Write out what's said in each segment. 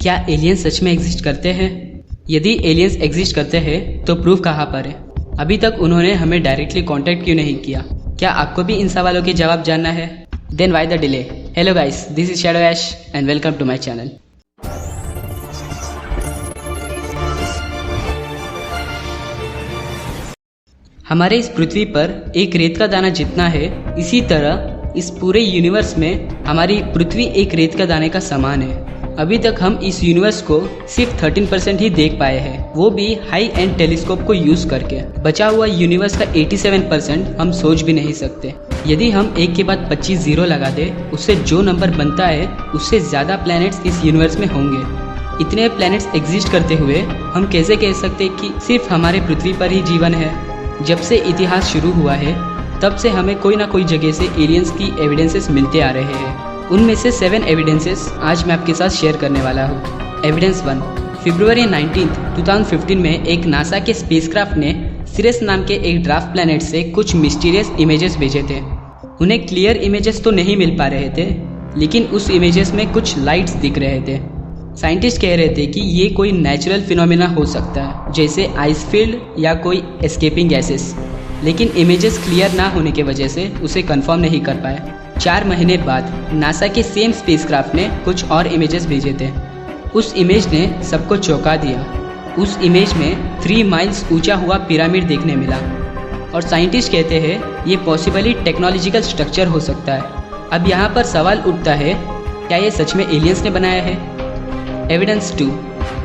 क्या एलियंस सच में एग्जिस्ट करते हैं? यदि एलियंस एग्जिस्ट करते हैं तो प्रूफ कहाँ पर है? अभी तक उन्होंने हमें डायरेक्टली कांटेक्ट क्यों नहीं किया? क्या आपको भी इन सवालों के जवाब जानना है? Then why the delay? Hello guys, this is Shadow Ash and welcome to my channel. हमारे इस पृथ्वी पर एक रेत का दाना जितना है, इसी तरह इस पूरे यूनिवर्स में हमारी पृथ्वी एक रेत का दाने का समान है। अभी तक हम इस यूनिवर्स को सिर्फ 13% ही देख पाए हैं, वो भी हाई एंड टेलीस्कोप को यूज करके। बचा हुआ यूनिवर्स का 87% हम सोच भी नहीं सकते। यदि हम एक के बाद 25 जीरो लगा दे, उससे जो नंबर बनता है उससे ज़्यादा प्लैनेट्स इस यूनिवर्स में होंगे। इतने प्लैनेट्स एग्जिस्ट करते हुए हम कैसे कह सकते कि सिर्फ हमारे पृथ्वी पर ही जीवन है? जब से इतिहास शुरू हुआ है तब से हमें कोई ना कोई जगह से एलियंस की एविडेंसेस मिलते आ रहे हैं। उनमें से 7 एविडेंसेस आज मैं आपके साथ शेयर करने वाला हूँ। एविडेंस 1, फरवरी 19, 2015 में एक नासा के स्पेसक्राफ्ट ने सिरस नाम के एक ड्राफ्ट प्लैनेट से कुछ मिस्टीरियस इमेजेस भेजे थे। उन्हें क्लियर इमेजेस तो नहीं मिल पा रहे थे, लेकिन उस इमेजेस में कुछ लाइट्स दिख रहे थे। साइंटिस्ट कह रहे थे कि ये कोई नेचुरल फिनोमेना हो सकता है, जैसे आइस फील्ड या कोई एस्केपिंग गैसेस, लेकिन इमेजेस क्लियर ना होने की वजह से उसे कंफर्म नहीं कर पाए। 4 महीने बाद नासा के सेम स्पेसक्राफ्ट ने कुछ और इमेजेस भेजे थे। उस इमेज ने सबको चौंका दिया। उस इमेज में 3 माइल्स ऊंचा हुआ पिरामिड देखने मिला और साइंटिस्ट कहते हैं ये पॉसिबली टेक्नोलॉजिकल स्ट्रक्चर हो सकता है। अब यहाँ पर सवाल उठता है, क्या ये सच में एलियंस ने बनाया है? एविडेंस 2,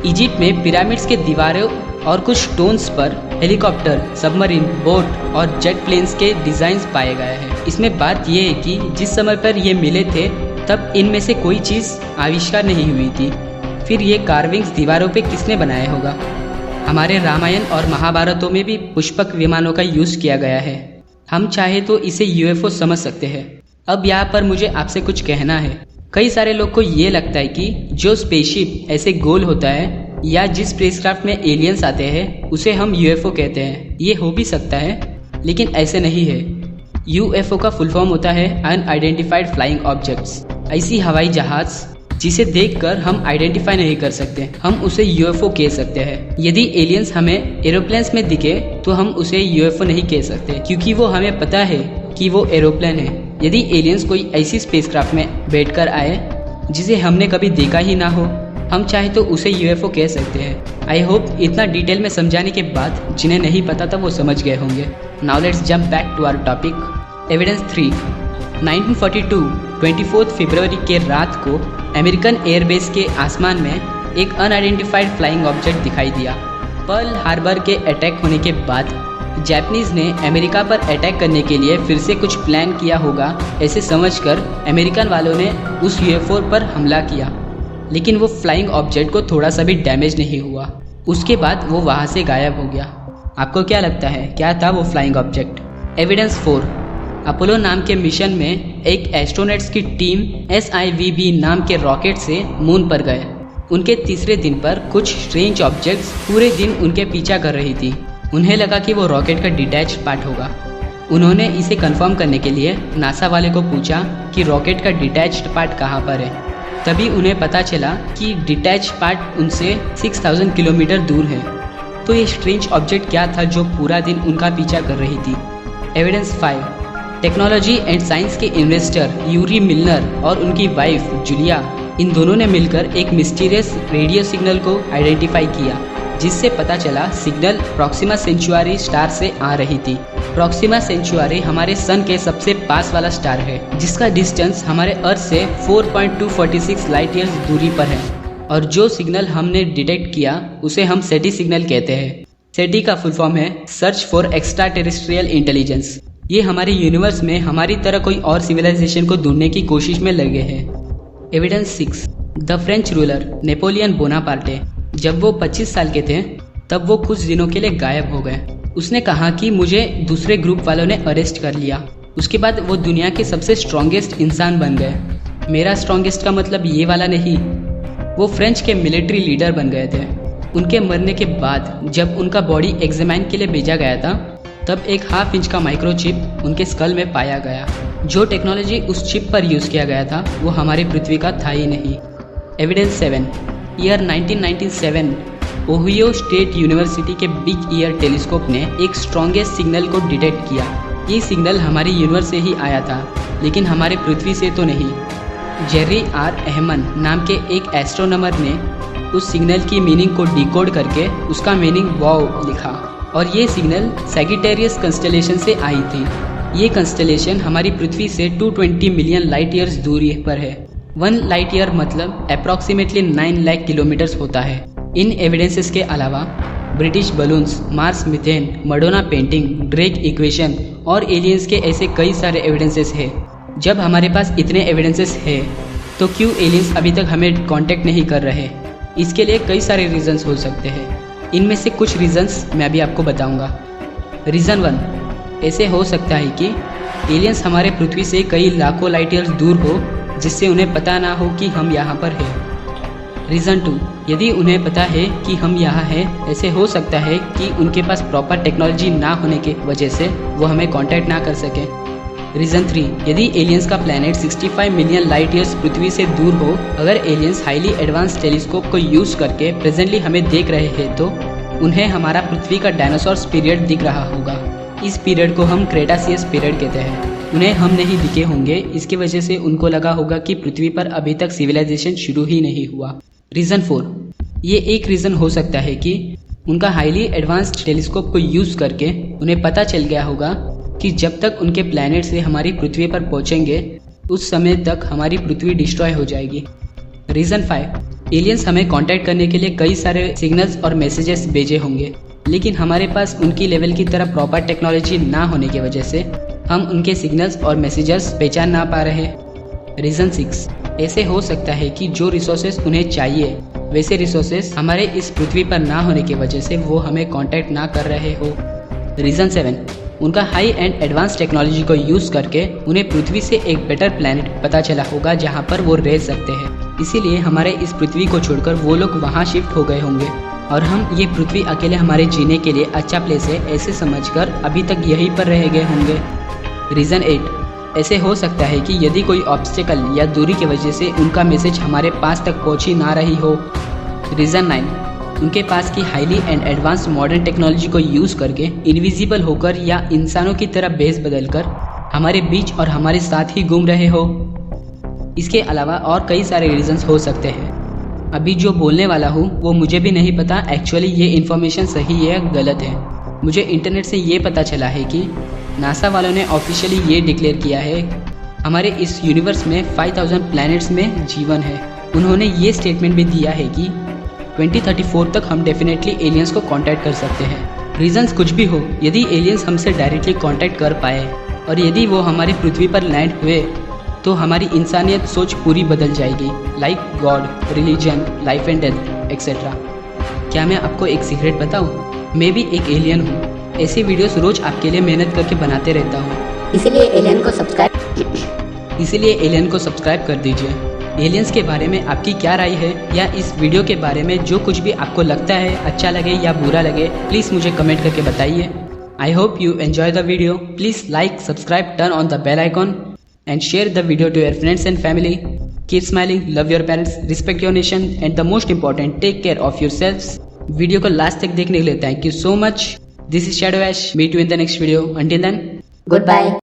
इजिप्ट में पिरामिड्स के दीवारों और कुछ स्टोन्स पर हेलीकॉप्टर, सबमरीन, बोट और जेट प्लेन्स के डिज़ाइंस पाए गए हैं। इसमें बात यह है कि जिस समय पर ये मिले थे तब इनमें से कोई चीज़ आविष्कार नहीं हुई थी। फिर ये कार्विंग्स दीवारों पे किसने बनाया होगा? हमारे रामायण और महाभारतों में भी पुष्पक विमानों का यूज़ किया गया है। हम चाहे तो इसे यूएफओ समझ सकते हैं। अब यहाँ पर मुझे आपसे कुछ कहना है। कई सारे लोग को ये लगता है कि जो स्पेसशिप ऐसे गोल होता है या जिस स्पेसक्राफ्ट में एलियंस आते हैं उसे हम यूएफओ कहते हैं। ये हो भी सकता है, लेकिन ऐसे नहीं है। यूएफओ का फुल फॉर्म होता है अनआइडेंटिफाइड फ्लाइंग ऑब्जेक्ट्स। ऐसी हवाई जहाज जिसे देखकर हम आइडेंटिफाई नहीं कर सकते, हम उसे यूएफओ कह सकते हैं। यदि एलियंस हमें एरोप्लेन्स में दिखे तो हम उसे यूएफओ नहीं कह सकते, क्योंकि वो हमें पता है कि वो एरोप्लेन है। यदि एलियंस कोई ऐसी स्पेसक्राफ्ट में बैठकर आए जिसे हमने कभी देखा ही ना हो, हम चाहे तो उसे यूएफओ कह सकते हैं। आई होप इतना डिटेल में समझाने के बाद जिन्हें नहीं पता था वो समझ गए होंगे। Now let's jump back to our topic. Evidence 3, 1942 24 फरवरी के रात को अमेरिकन एयरबेस के आसमान में एक अनआइडेंटिफाइड फ्लाइंग ऑब्जेक्ट दिखाई दिया। पर्ल हार्बर के अटैक होने के बाद जापानीज ने अमेरिका पर अटैक करने के लिए फिर से कुछ प्लान किया होगा, ऐसे समझकर अमेरिकन वालों ने उस यूएफओ पर हमला किया, लेकिन वो फ्लाइंग ऑब्जेक्ट को थोड़ा सा भी डैमेज नहीं हुआ। उसके बाद वो वहाँ से गायब हो गया। आपको क्या लगता है, क्या था वो फ्लाइंग ऑब्जेक्ट? एविडेंस 4, अपोलो नाम के मिशन में एक एस्ट्रोनॉट्स की टीम SIVB नाम के रॉकेट से मून पर गए। उनके तीसरे दिन पर कुछ स्ट्रेंज ऑब्जेक्ट्स पूरे दिन उनके पीछा कर रही थी। उन्हें लगा कि वो रॉकेट का डिटैच्ड पार्ट होगा। उन्होंने इसे कंफर्म करने के लिए नासा वाले को पूछा कि रॉकेट का डिटैच्ड पार्ट कहाँ पर है। तभी उन्हें पता चला कि डिटैच पार्ट उनसे 6000 किलोमीटर दूर है। तो ये स्ट्रेंज ऑब्जेक्ट क्या था जो पूरा दिन उनका पीछा कर रही थी? एविडेंस 5, टेक्नोलॉजी एंड साइंस के इन्वेस्टर यूरी मिलनर और उनकी वाइफ जूलिया, इन दोनों ने मिलकर एक मिस्टीरियस रेडियो सिग्नल को आइडेंटिफाई किया, जिससे पता चला सिग्नल प्रॉक्सिमा सेंचुरी स्टार से आ रही थी। प्रॉक्सिमा सेंचुरी हमारे सन के सबसे पास वाला स्टार है, जिसका डिस्टेंस हमारे अर्थ से 4.246 लाइट ईयर्स दूरी पर है। और जो सिग्नल हमने डिटेक्ट किया उसे हम सेटी सिग्नल कहते हैं। सेटी का फुल फॉर्म है search for extra terrestrial intelligence. ये हमारे यूनिवर्स में हमारी तरह कोई और सिविलाइजेशन को ढूंढने की कोशिश में लगे हैं। Evidence 6, the French ruler Napoleon Bonaparte, जब वो 25 साल के थे तब वो कुछ दिनों के लिए गायब हो गए। उसने कहा कि मुझे दूसरे ग्रुप वालों ने अरेस्ट कर लिया। उसके बाद वो दुनिया के सबसे स्ट्रॉन्गेस्ट इंसान बन गए। मेरा स्ट्रॉन्गेस्ट का मतलब ये वाला नहीं, वो फ्रेंच के मिलिट्री लीडर बन गए थे। उनके मरने के बाद जब उनका बॉडी एग्जामिन के लिए भेजा गया था, तब एक 1/2 इंच का माइक्रोचिप उनके स्कल में पाया गया। जो टेक्नोलॉजी उस चिप पर यूज़ किया गया था वो हमारी पृथ्वी का था ही नहीं। Evidence 7, year 1997 Ohio state university के बिग ईयर टेलीस्कोप ने एक स्ट्रॉन्गेस्ट सिग्नल को डिटेक्ट किया। ये सिग्नल हमारे यूनिवर्स से ही आया था, लेकिन हमारे पृथ्वी से तो नहीं। जेरी आर एहमन नाम के एक एस्ट्रोनॉमर ने उस सिग्नल की मीनिंग को डिकोड करके उसका मीनिंग वाव लिखा, और ये सिग्नल सैगिटेरियस कंस्टेलेशन से आई थी। ये कंस्टेलेशन हमारी पृथ्वी से 220 मिलियन लाइट ईयर्स दूरी पर है। 1 लाइट ईयर मतलब अप्रॉक्सीमेटली 9 लाख किलोमीटर्स होता है। इन एविडेंसेस के अलावा British balloons, Mars methane, Madonna painting, Drake equation और एलियंस के ऐसे कई सारे एविडेंसेस हैं। जब हमारे पास इतने एविडेंसेस हैं तो क्यों एलियंस अभी तक हमें कांटेक्ट नहीं कर रहे? इसके लिए कई सारे रीजंस हो सकते हैं। इनमें से कुछ रीजंस मैं अभी आपको बताऊंगा। रीज़न 1, ऐसे हो सकता है कि एलियंस हमारे पृथ्वी से कई लाखों लाइट ईयर्स दूर हो, जिससे उन्हें पता ना हो कि हम यहाँ पर हैं। रीज़न 2, यदि उन्हें पता है कि हम यहाँ हैं, ऐसे हो सकता है कि उनके पास प्रॉपर टेक्नोलॉजी ना होने की वजह से वो हमें कांटेक्ट ना कर सकें। रीज़न 3, यदि एलियंस का प्लैनेट 65 मिलियन लाइट ईयर्स पृथ्वी से दूर हो, अगर एलियंस हाईली एडवांस टेलीस्कोप को यूज़ करके प्रेजेंटली हमें देख रहे हैं तो उन्हें हमारा पृथ्वी का डायनासोर्स पीरियड दिख रहा होगा। इस पीरियड को हम क्रेटासियस पीरियड कहते हैं। उन्हें हम नहीं दिखे होंगे, इसकी वजह से उनको लगा होगा कि पृथ्वी पर अभी तक सिविलाइजेशन शुरू ही नहीं हुआ। रीज़न 4, ये एक रीज़न हो सकता है कि उनका हाईली एडवांस्ड टेलीस्कोप को यूज़ करके उन्हें पता चल गया होगा कि जब तक उनके प्लैनेट से हमारी पृथ्वी पर पहुंचेंगे उस समय तक हमारी पृथ्वी डिस्ट्रॉय हो जाएगी। रीज़न 5, एलियंस हमें कांटेक्ट करने के लिए कई सारे सिग्नल्स और मैसेजेस भेजे होंगे, लेकिन हमारे पास उनकी लेवल की तरह प्रॉपर टेक्नोलॉजी ना होने की वजह से हम उनके सिग्नल्स और मैसेजेस पहचान ना पा रहे। रीज़न 6, ऐसे हो सकता है कि जो रिसोर्सेस उन्हें चाहिए वैसे रिसोर्सेस हमारे इस पृथ्वी पर ना होने की वजह से वो हमें कांटेक्ट ना कर रहे हो। रीज़न 7, उनका हाई एंड एडवांस टेक्नोलॉजी को यूज़ करके उन्हें पृथ्वी से एक बेटर प्लैनेट पता चला होगा जहाँ पर वो रह सकते हैं, इसीलिए हमारे इस पृथ्वी को छोड़कर वो लोग वहाँ शिफ्ट हो गए होंगे और हम ये पृथ्वी अकेले हमारे जीने के लिए अच्छा प्लेस है ऐसे समझकर अभी तक यहीं पर रह गए होंगे। रीज़न 8, ऐसे हो सकता है कि यदि कोई ऑब्स्टेकल या दूरी की वजह से उनका मैसेज हमारे पास तक पहुँच ही ना रही हो। रीज़न 9, उनके पास की highly and advance modern technology को यूज़ करके इनविजिबल होकर या इंसानों की तरह भेस बदलकर हमारे बीच और हमारे साथ ही घूम रहे हो। इसके अलावा और कई सारे रीजंस हो सकते हैं। अभी जो बोलने वाला हूँ वो मुझे भी नहीं पता एक्चुअली ये इन्फॉर्मेशन सही है या गलत है। मुझे इंटरनेट से ये पता चला है कि नासा वालों ने ऑफिशियली ये डिक्लेयर किया है हमारे इस यूनिवर्स में 5000 प्लैनेट्स में जीवन है। उन्होंने ये स्टेटमेंट भी दिया है कि 2034 तक हम डेफिनेटली एलियंस को कांटेक्ट कर सकते हैं। रीजंस कुछ भी हो, यदि एलियंस हमसे डायरेक्टली कांटेक्ट कर पाए और यदि वो हमारी पृथ्वी पर लैंड हुए तो हमारी इंसानियत सोच पूरी बदल जाएगी, like God, religion, life and death etcetera. क्या मैं आपको एक सीक्रेट बताऊँ? मैं भी एक एलियन हूँ। ऐसी वीडियोस रोज आपके लिए मेहनत करके बनाते रहता हूँ, इसीलिए एलियन को सब्सक्राइब कर दीजिए। एलियंस के बारे में आपकी क्या राय है, या इस वीडियो के बारे में जो कुछ भी आपको लगता है, अच्छा लगे या बुरा लगे, प्लीज़ मुझे कमेंट करके बताइए। I hope you enjoy the video. Please like, subscribe, turn on the bell icon and share the video to your friends and family. Keep smiling, love your parents, respect your nation, and the most important, take care of yourselves. Video को last तक देखने के लिए thank you so much. This is Shadow Ash. Meet you in the next video. Until then, good bye.